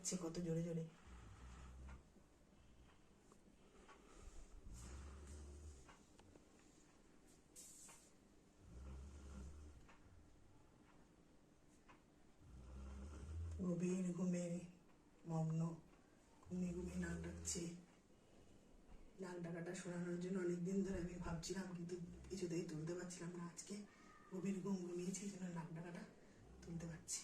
ডাকছে কত জোরে জোরে। গভীর ঘুমে মগ্ন, ঘুমিয়ে ঘুমিয়ে নাক ডাকছে। নাক ডাকাটা শোনানোর জন্য অনেকদিন ধরে আমি ভাবছিলাম, কিন্তু কিছুতেই তুলতে পারছিলাম না। আজকে গভীর ঘুম ঘুমিয়েছি, এই জন্য নাক ডাকাটা তুলতে পারছি।